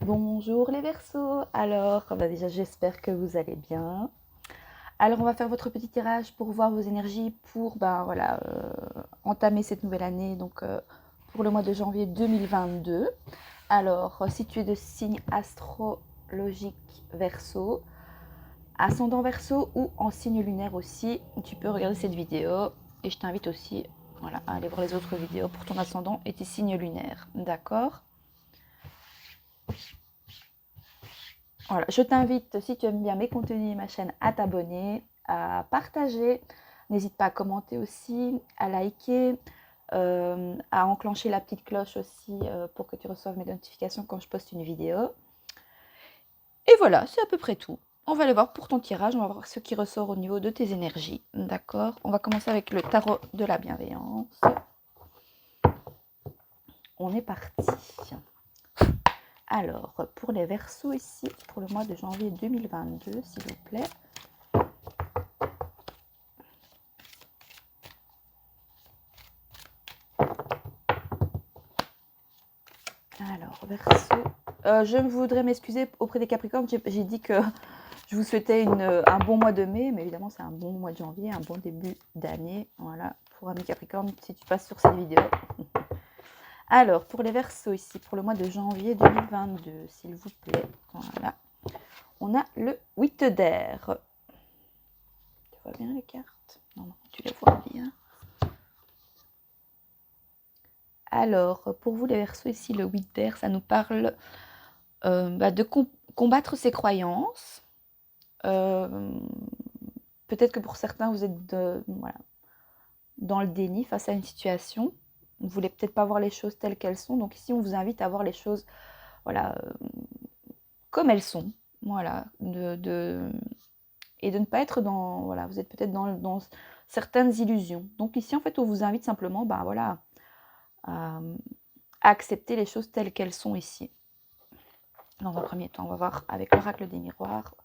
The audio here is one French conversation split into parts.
Bonjour les Verseaux. Alors, déjà j'espère que vous allez bien. Alors on va faire votre petit tirage pour voir vos énergies pour entamer cette nouvelle année, donc pour le mois de janvier 2022. Alors, si tu es de signe astrologique Verseau, ascendant Verseau ou en signe lunaire aussi, tu peux regarder cette vidéo et je t'invite aussi à aller voir les autres vidéos pour ton ascendant et tes signes lunaires. D'accord? Voilà, je t'invite, si tu aimes bien mes contenus et ma chaîne, à t'abonner, à partager. N'hésite pas à commenter aussi, à liker, à enclencher la petite cloche aussi pour que tu reçoives mes notifications quand je poste une vidéo. Et voilà, c'est à peu près tout. On va aller voir pour ton tirage, on va voir ce qui ressort au niveau de tes énergies. D'accord? On va commencer avec le tarot de la bienveillance. On est parti. Alors, pour les Verseaux ici, pour le mois de janvier 2022, s'il vous plaît. Alors, Verseau. Je voudrais m'excuser auprès des Capricornes. J'ai dit que je vous souhaitais un bon mois de mai, mais évidemment, c'est un bon mois de janvier, un bon début d'année. Voilà, pour amis Capricorne, si tu passes sur cette vidéo. Alors, pour les Verseaux ici, pour le mois de janvier 2022, s'il vous plaît. Voilà. On a le 8 d'air. Tu vois bien les cartes? Non, tu les vois bien. Alors, pour vous les Verseaux ici, le 8 d'air, ça nous parle de combattre ses croyances. Peut-être que pour certains, vous êtes dans le déni face à une situation. Vous ne voulez peut-être pas voir les choses telles qu'elles sont. Donc ici, on vous invite à voir les choses comme elles sont. Voilà, et de ne pas être dans... Voilà, vous êtes peut-être dans certaines illusions. Donc ici, en fait, on vous invite simplement à accepter les choses telles qu'elles sont ici. Dans un premier temps, on va voir avec l'oracle des miroirs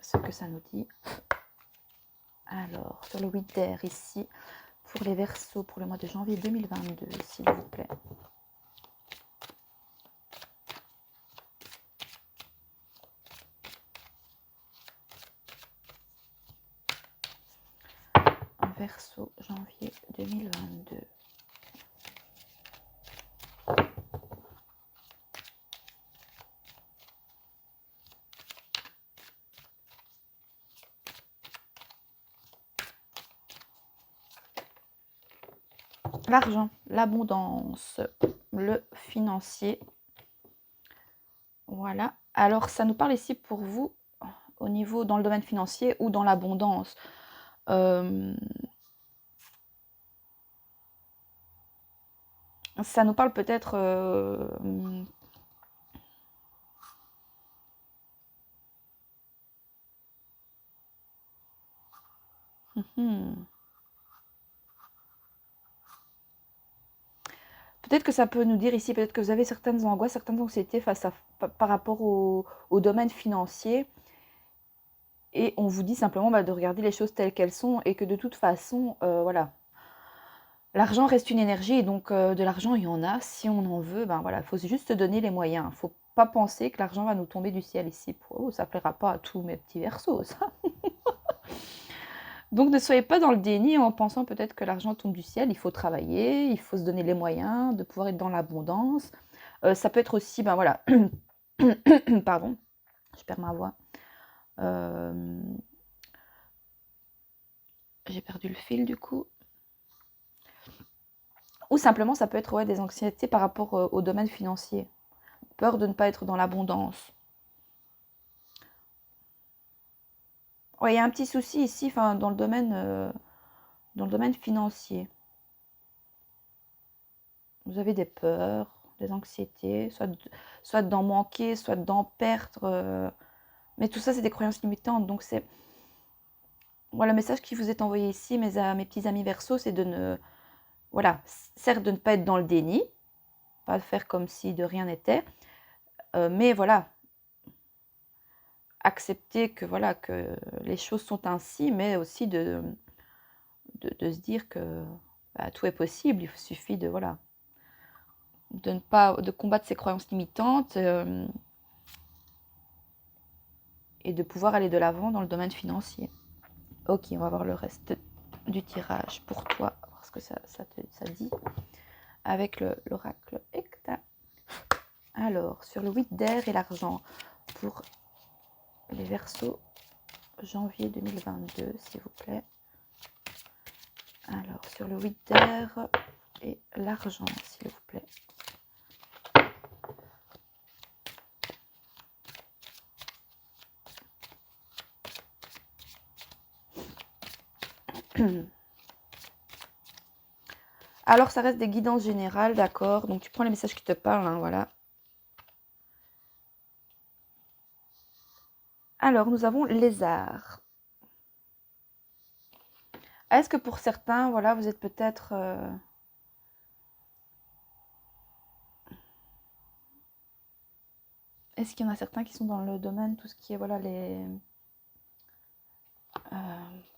ce que ça nous dit. Alors, sur le 8 d'air ici, pour les Verseaux, pour le mois de janvier 2022, s'il vous plaît. Verseau, janvier 2022. L'argent, l'abondance, le financier. Voilà. Alors, ça nous parle ici pour vous, au niveau dans le domaine financier ou dans l'abondance. Ça nous parle peut-être... Peut-être que ça peut nous dire ici, peut-être que vous avez certaines angoisses, certaines anxiétés par rapport au domaine financier. Et on vous dit simplement de regarder les choses telles qu'elles sont et que de toute façon, voilà. L'argent reste une énergie et donc de l'argent, il y en a. Si on en veut, il faut juste se donner les moyens. Il ne faut pas penser que l'argent va nous tomber du ciel ici. Oh, ça ne plaira pas à tous mes petits Verseaux, ça. Donc ne soyez pas dans le déni en pensant peut-être que l'argent tombe du ciel. Il faut travailler, il faut se donner les moyens de pouvoir être dans l'abondance. Ça peut être aussi, pardon, je perds ma voix. J'ai perdu le fil du coup. Ou simplement, ça peut être des anxiétés par rapport au domaine financier. Peur de ne pas être dans l'abondance. Ouais, il y a un petit souci ici, dans le domaine financier. Vous avez des peurs, des anxiétés, soit d'en manquer, soit d'en perdre. Mais tout ça, c'est des croyances limitantes. Donc, c'est... Voilà, le message qui vous est envoyé ici, mes petits amis Verseaux, c'est de ne... Voilà, certes, de ne pas être dans le déni, pas faire comme si de rien n'était, mais voilà, accepter que les choses sont ainsi, mais aussi de se dire que tout est possible. Il suffit de combattre ses croyances limitantes et de pouvoir aller de l'avant dans le domaine financier. Ok, on va voir le reste du tirage pour toi, parce que ça dit avec l'oracle Hecta. Alors, sur le 8 d'air et l'argent, pour les Verseaux, janvier 2022, s'il vous plaît. Alors, sur le 8 d'air et l'argent, s'il vous plaît. Alors, ça reste des guidances générales, d'accord. Donc, tu prends les messages qui te parlent, hein, voilà. Alors, nous avons lézard. Est-ce que pour certains, voilà, vous êtes peut-être... Est-ce qu'il y en a certains qui sont dans le domaine, tout ce qui est, voilà, les...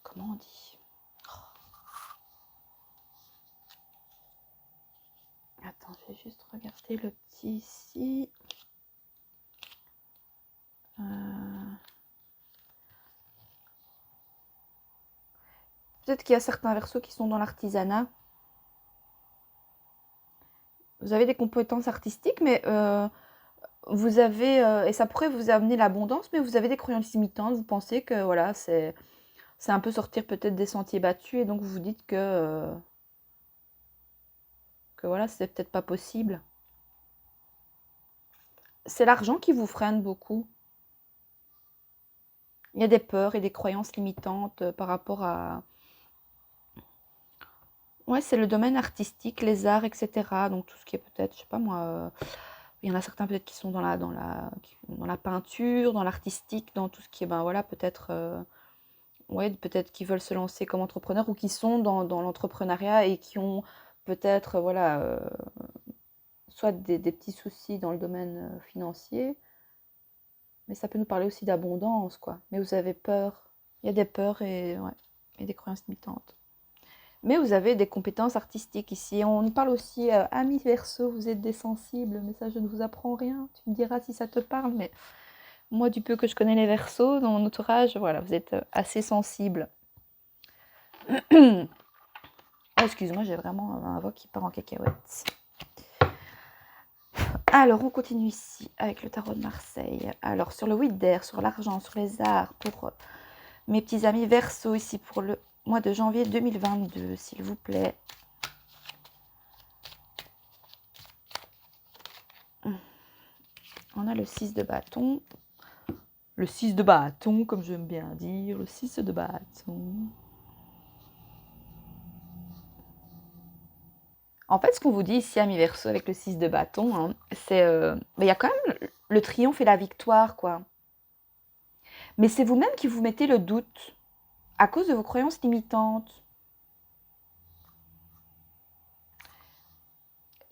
comment on dit? Attends, je vais juste regarder le petit ici. Peut-être qu'il y a certains Verseaux qui sont dans l'artisanat. Vous avez des compétences artistiques, mais vous avez... et ça pourrait vous amener l'abondance, mais vous avez des croyances limitantes. Vous pensez que, voilà, c'est un peu sortir peut-être des sentiers battus, et donc vous vous dites que voilà, c'est peut-être pas possible. C'est l'argent qui vous freine beaucoup. Il y a des peurs et des croyances limitantes par rapport à... Ouais, c'est le domaine artistique, les arts, etc. Donc tout ce qui est peut-être, je sais pas moi, il y en a certains peut-être qui sont dans la peinture, dans l'artistique, dans tout ce qui est, ben voilà, peut-être, ouais, peut-être qui veulent se lancer comme entrepreneur ou qui sont dans l'entrepreneuriat et qui ont peut-être, voilà, soit des petits soucis dans le domaine financier, mais ça peut nous parler aussi d'abondance, quoi. Mais vous avez peur. Il y a des peurs et, ouais, et des croyances limitantes. Mais vous avez des compétences artistiques ici. On nous parle aussi, amis Verseau, vous êtes des sensibles, mais ça, je ne vous apprends rien. Tu me diras si ça te parle, mais moi, du peu que je connais les Verseaux, dans mon entourage, voilà, vous êtes assez sensibles. Oh, excuse-moi, j'ai vraiment un voix qui part en cacahuète. Alors, on continue ici avec le tarot de Marseille. Alors, sur le 8 d'air, sur l'argent, sur les arts, pour mes petits amis Verseau, ici pour le mois de janvier 2022, s'il vous plaît. On a le 6 de bâton. Le 6 de bâton, comme j'aime bien dire. Le 6 de bâton. En fait, ce qu'on vous dit ici, amis Verseau, avec le 6 de bâton, hein, c'est... il y a quand même le triomphe et la victoire, quoi. Mais c'est vous-même qui vous mettez le doute à cause de vos croyances limitantes.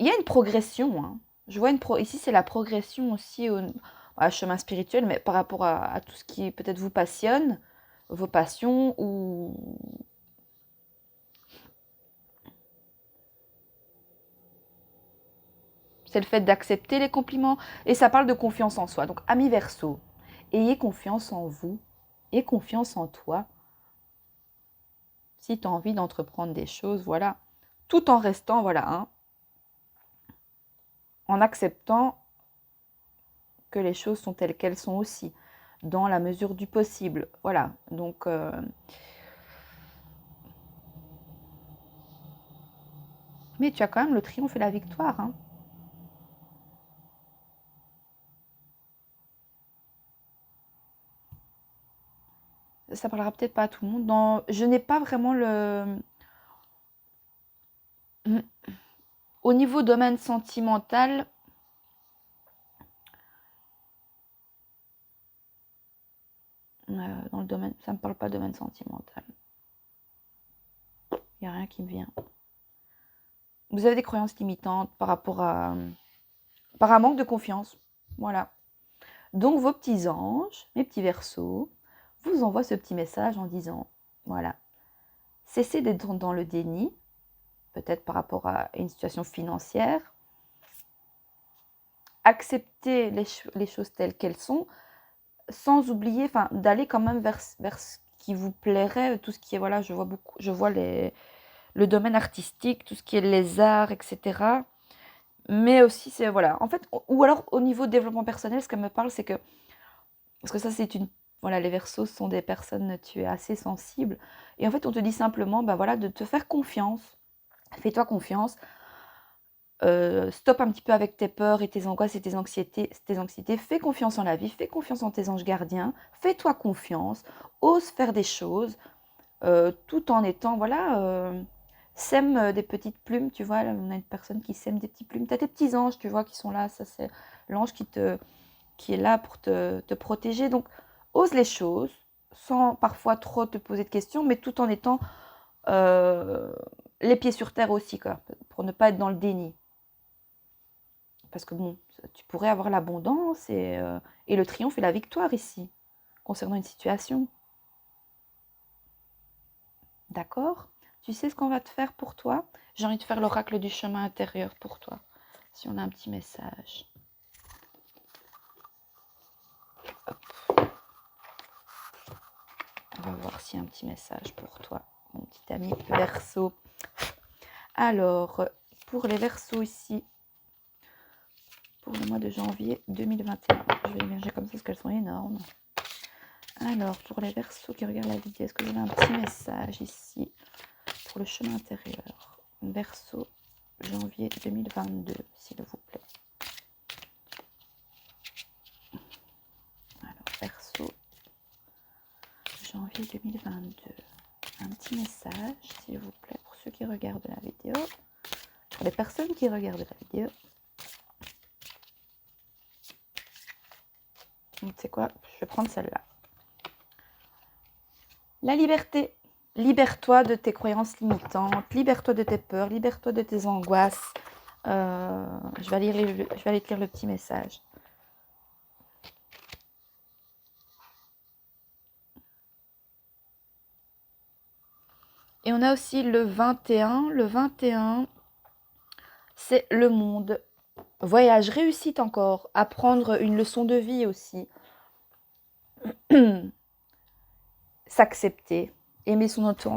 Il y a une progression, hein. Je vois ici, c'est la progression aussi au chemin spirituel, mais par rapport à tout ce qui peut-être vous passionne, vos passions ou... C'est le fait d'accepter les compliments. Et ça parle de confiance en soi. Donc, amis Verseau, ayez confiance en vous. Ayez confiance en toi. Si tu as envie d'entreprendre des choses, voilà. Tout en restant, voilà, hein, en acceptant que les choses sont telles qu'elles sont aussi, dans la mesure du possible. Voilà, donc... mais tu as quand même le triomphe et la victoire, hein. Ça parlera peut-être pas à tout le monde. Je n'ai pas vraiment le... Au niveau domaine sentimental, dans le domaine, ça ne me parle pas de domaine sentimental. Il n'y a rien qui me vient. Vous avez des croyances limitantes par rapport à... par un manque de confiance. Voilà. Donc vos petits anges, mes petits Verseaux, vous envoient ce petit message en disant, voilà, cessez d'être dans le déni, peut-être par rapport à une situation financière, accepter les choses telles qu'elles sont, sans oublier, enfin, d'aller quand même vers ce qui vous plairait, tout ce qui est, voilà, je vois le domaine artistique, tout ce qui est les arts, etc. Mais aussi, c'est, voilà, en fait, ou alors au niveau développement personnel, ce qu'elle me parle, c'est que, parce que ça, voilà, les Verseaux sont des personnes, tu es assez sensible, et en fait, on te dit simplement, bah voilà, de te faire confiance, fais-toi confiance, stop un petit peu avec tes peurs et tes angoisses et tes anxiétés, fais confiance en la vie, fais confiance en tes anges gardiens, fais-toi confiance, ose faire des choses, tout en étant, voilà, sème des petites plumes, tu vois, là, on a une personne qui sème des petites plumes, tu as tes petits anges, tu vois, qui sont là, ça c'est l'ange qui est là pour te protéger, donc ose les choses, sans parfois trop te poser de questions, mais tout en étant les pieds sur terre aussi, quoi, pour ne pas être dans le déni. Parce que bon, tu pourrais avoir l'abondance et le triomphe et la victoire ici, concernant une situation. D'accord? Tu sais ce qu'on va te faire pour toi? J'ai envie de faire l'oracle du chemin intérieur pour toi. Si on a un petit message. Hop. On va voir s'il y a un petit message pour toi, mon petit ami Verseau. Alors, pour les Verseaux ici, pour le mois de janvier 2021. Je vais les mélanger comme ça parce qu'elles sont énormes. Alors, pour les Verseaux qui regardent la vidéo, est-ce que vous avez un petit message ici pour le chemin intérieur? Verseau, janvier 2022, s'il vous plaît. Alors, Verseau, janvier 2022. Un petit message, s'il vous plaît, pour ceux qui regardent la vidéo. Pour les personnes qui regardent la vidéo. Tu sais quoi? Je vais prendre celle-là. La liberté. Libère-toi de tes croyances limitantes, libère-toi de tes peurs, libère-toi de tes angoisses. Je vais aller te lire le petit message. Et on a aussi le 21. Le 21, c'est le monde. Voyage, réussite encore. Apprendre une leçon de vie aussi. S'accepter. Aimer son autre...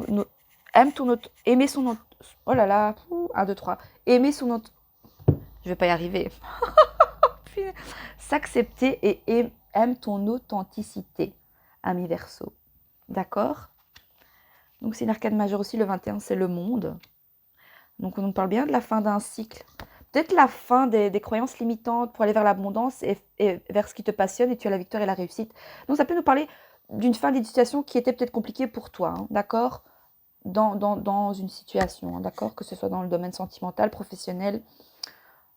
Aimer son autre... Oh là là. 1, 2, 3. Aimer son autre... Je vais pas y arriver. S'accepter et aime ton authenticité. Ami Verseau. D'accord? Donc c'est une arcade majeure aussi, le 21, c'est le monde. Donc on nous parle bien de la fin d'un cycle. Peut-être la fin des croyances limitantes pour aller vers l'abondance et vers ce qui te passionne et tu as la victoire et la réussite. Donc ça peut nous parler d'une fin d'une situation qui était peut-être compliquée pour toi, hein, d'accord, dans une situation, hein, d'accord, que ce soit dans le domaine sentimental, professionnel,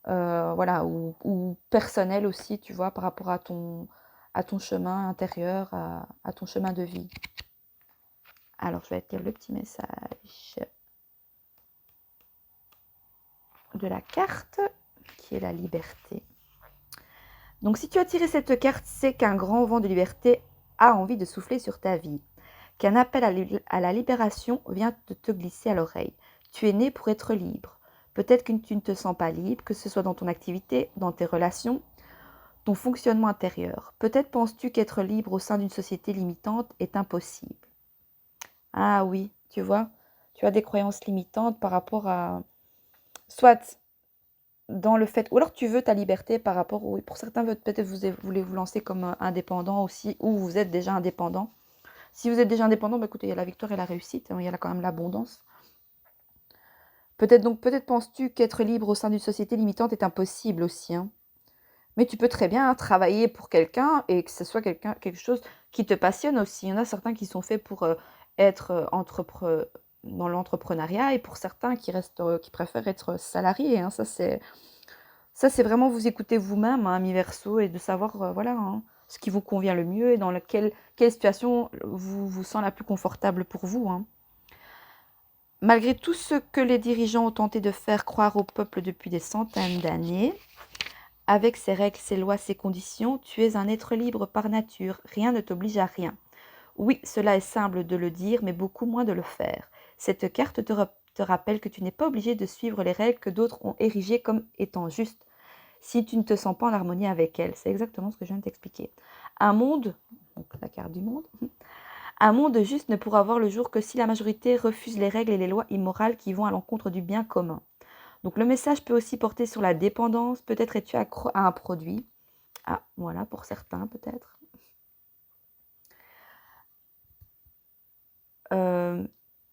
voilà, ou personnel aussi, tu vois, par rapport à ton chemin intérieur, à ton chemin de vie. Alors, je vais te lire le petit message de la carte, qui est la liberté. Donc, si tu as tiré cette carte, c'est qu'un grand vent de liberté a envie de souffler sur ta vie, qu'un appel à la libération vient de te glisser à l'oreille. Tu es né pour être libre. Peut-être que tu ne te sens pas libre, que ce soit dans ton activité, dans tes relations, ton fonctionnement intérieur. Peut-être penses-tu qu'être libre au sein d'une société limitante est impossible. Ah oui, tu vois, tu as des croyances limitantes par rapport à... Soit dans le fait... Ou alors tu veux ta liberté par rapport... Oui, pour certains, peut-être vous voulez vous lancer comme indépendant aussi, ou vous êtes déjà indépendant. Si vous êtes déjà indépendant, bah écoutez, il y a la victoire et la réussite, hein, il y a là quand même l'abondance. Peut-être penses-tu qu'être libre au sein d'une société limitante est impossible aussi, hein. Mais tu peux très bien travailler pour quelqu'un et que ce soit quelque chose qui te passionne aussi. Il y en a certains qui sont faits pour être dans l'entrepreneuriat et pour certains qui préfèrent être salariés, hein. Ça, c'est vraiment vous écouter vous-même, hein, ami Verseau, et de savoir voilà, hein, ce qui vous convient le mieux et dans quelle situation vous sent la plus confortable pour vous, hein. Malgré tout ce que les dirigeants ont tenté de faire croire au peuple depuis des centaines d'années, avec ses règles, ses lois, ses conditions, tu es un être libre par nature, rien ne t'oblige à rien. Oui, cela est simple de le dire, mais beaucoup moins de le faire. Cette carte te rappelle que tu n'es pas obligé de suivre les règles que d'autres ont érigées comme étant justes. si tu ne te sens pas en harmonie avec elle. C'est exactement ce que je viens de t'expliquer. Un monde, donc la carte du monde, un monde juste ne pourra voir le jour que si la majorité refuse les règles et les lois immorales qui vont à l'encontre du bien commun. Donc le message peut aussi porter sur la dépendance. Peut-être es-tu accro à un produit. Ah, voilà, pour certains peut-être.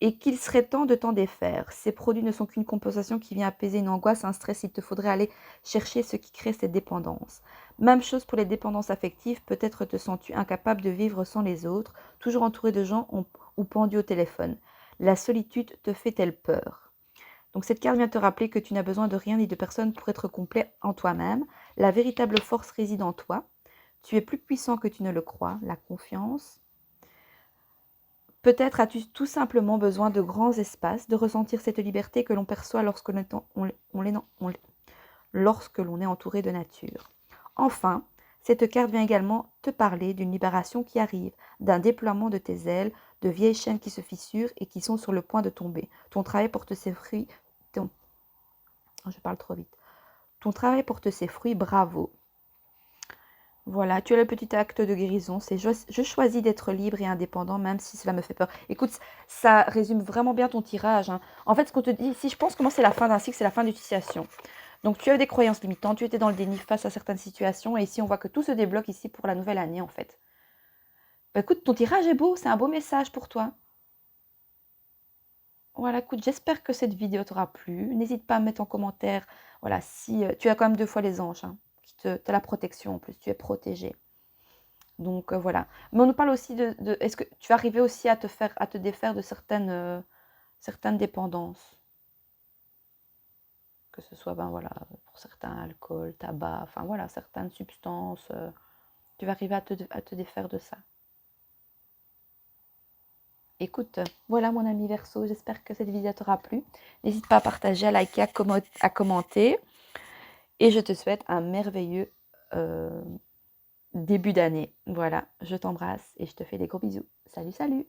Et qu'il serait temps de t'en défaire. Ces produits ne sont qu'une compensation qui vient apaiser une angoisse, un stress. Il te faudrait aller chercher ce qui crée cette dépendance. Même chose pour les dépendances affectives. Peut-être te sens-tu incapable de vivre sans les autres, toujours entouré de gens ou pendu au téléphone. La solitude te fait-elle peur? Donc cette carte vient te rappeler que tu n'as besoin de rien ni de personne pour être complet en toi-même. La véritable force réside en toi. Tu es plus puissant que tu ne le crois. La confiance. Peut-être as-tu tout simplement besoin de grands espaces, de ressentir cette liberté que l'on perçoit lorsque l'on est entouré de nature. Enfin, cette carte vient également te parler d'une libération qui arrive, d'un déploiement de tes ailes, de vieilles chaînes qui se fissurent et qui sont sur le point de tomber. Ton travail porte ses fruits. Je parle trop vite. Ton travail porte ses fruits, bravo. Voilà, tu as le petit acte de guérison, c'est je choisis d'être libre et indépendant même si cela me fait peur. Écoute, ça résume vraiment bien ton tirage, hein. En fait, ce qu'on te dit ici, je pense que moi c'est la fin d'un cycle, c'est la fin d'utilisation. Donc tu as eu des croyances limitantes, tu étais dans le déni face à certaines situations et ici on voit que tout se débloque ici pour la nouvelle année en fait. Bah, écoute, ton tirage est beau, c'est un beau message pour toi. Voilà, écoute, j'espère que cette vidéo t'aura plu. N'hésite pas à mettre en commentaire, voilà, si tu as quand même 2 fois les anges, hein, t'as la protection en plus, tu es protégé. Donc voilà. Mais on nous parle aussi est-ce que tu vas arriver aussi à te défaire de certaines dépendances, que ce soit ben voilà, pour certains alcool, tabac, enfin voilà, certaines substances, tu vas arriver à te défaire de ça. Écoute, voilà mon ami Verseau, j'espère que cette vidéo t'aura plu. N'hésite pas à partager, à liker, à commenter. Et je te souhaite un merveilleux début d'année. Voilà, je t'embrasse et je te fais des gros bisous. Salut, salut!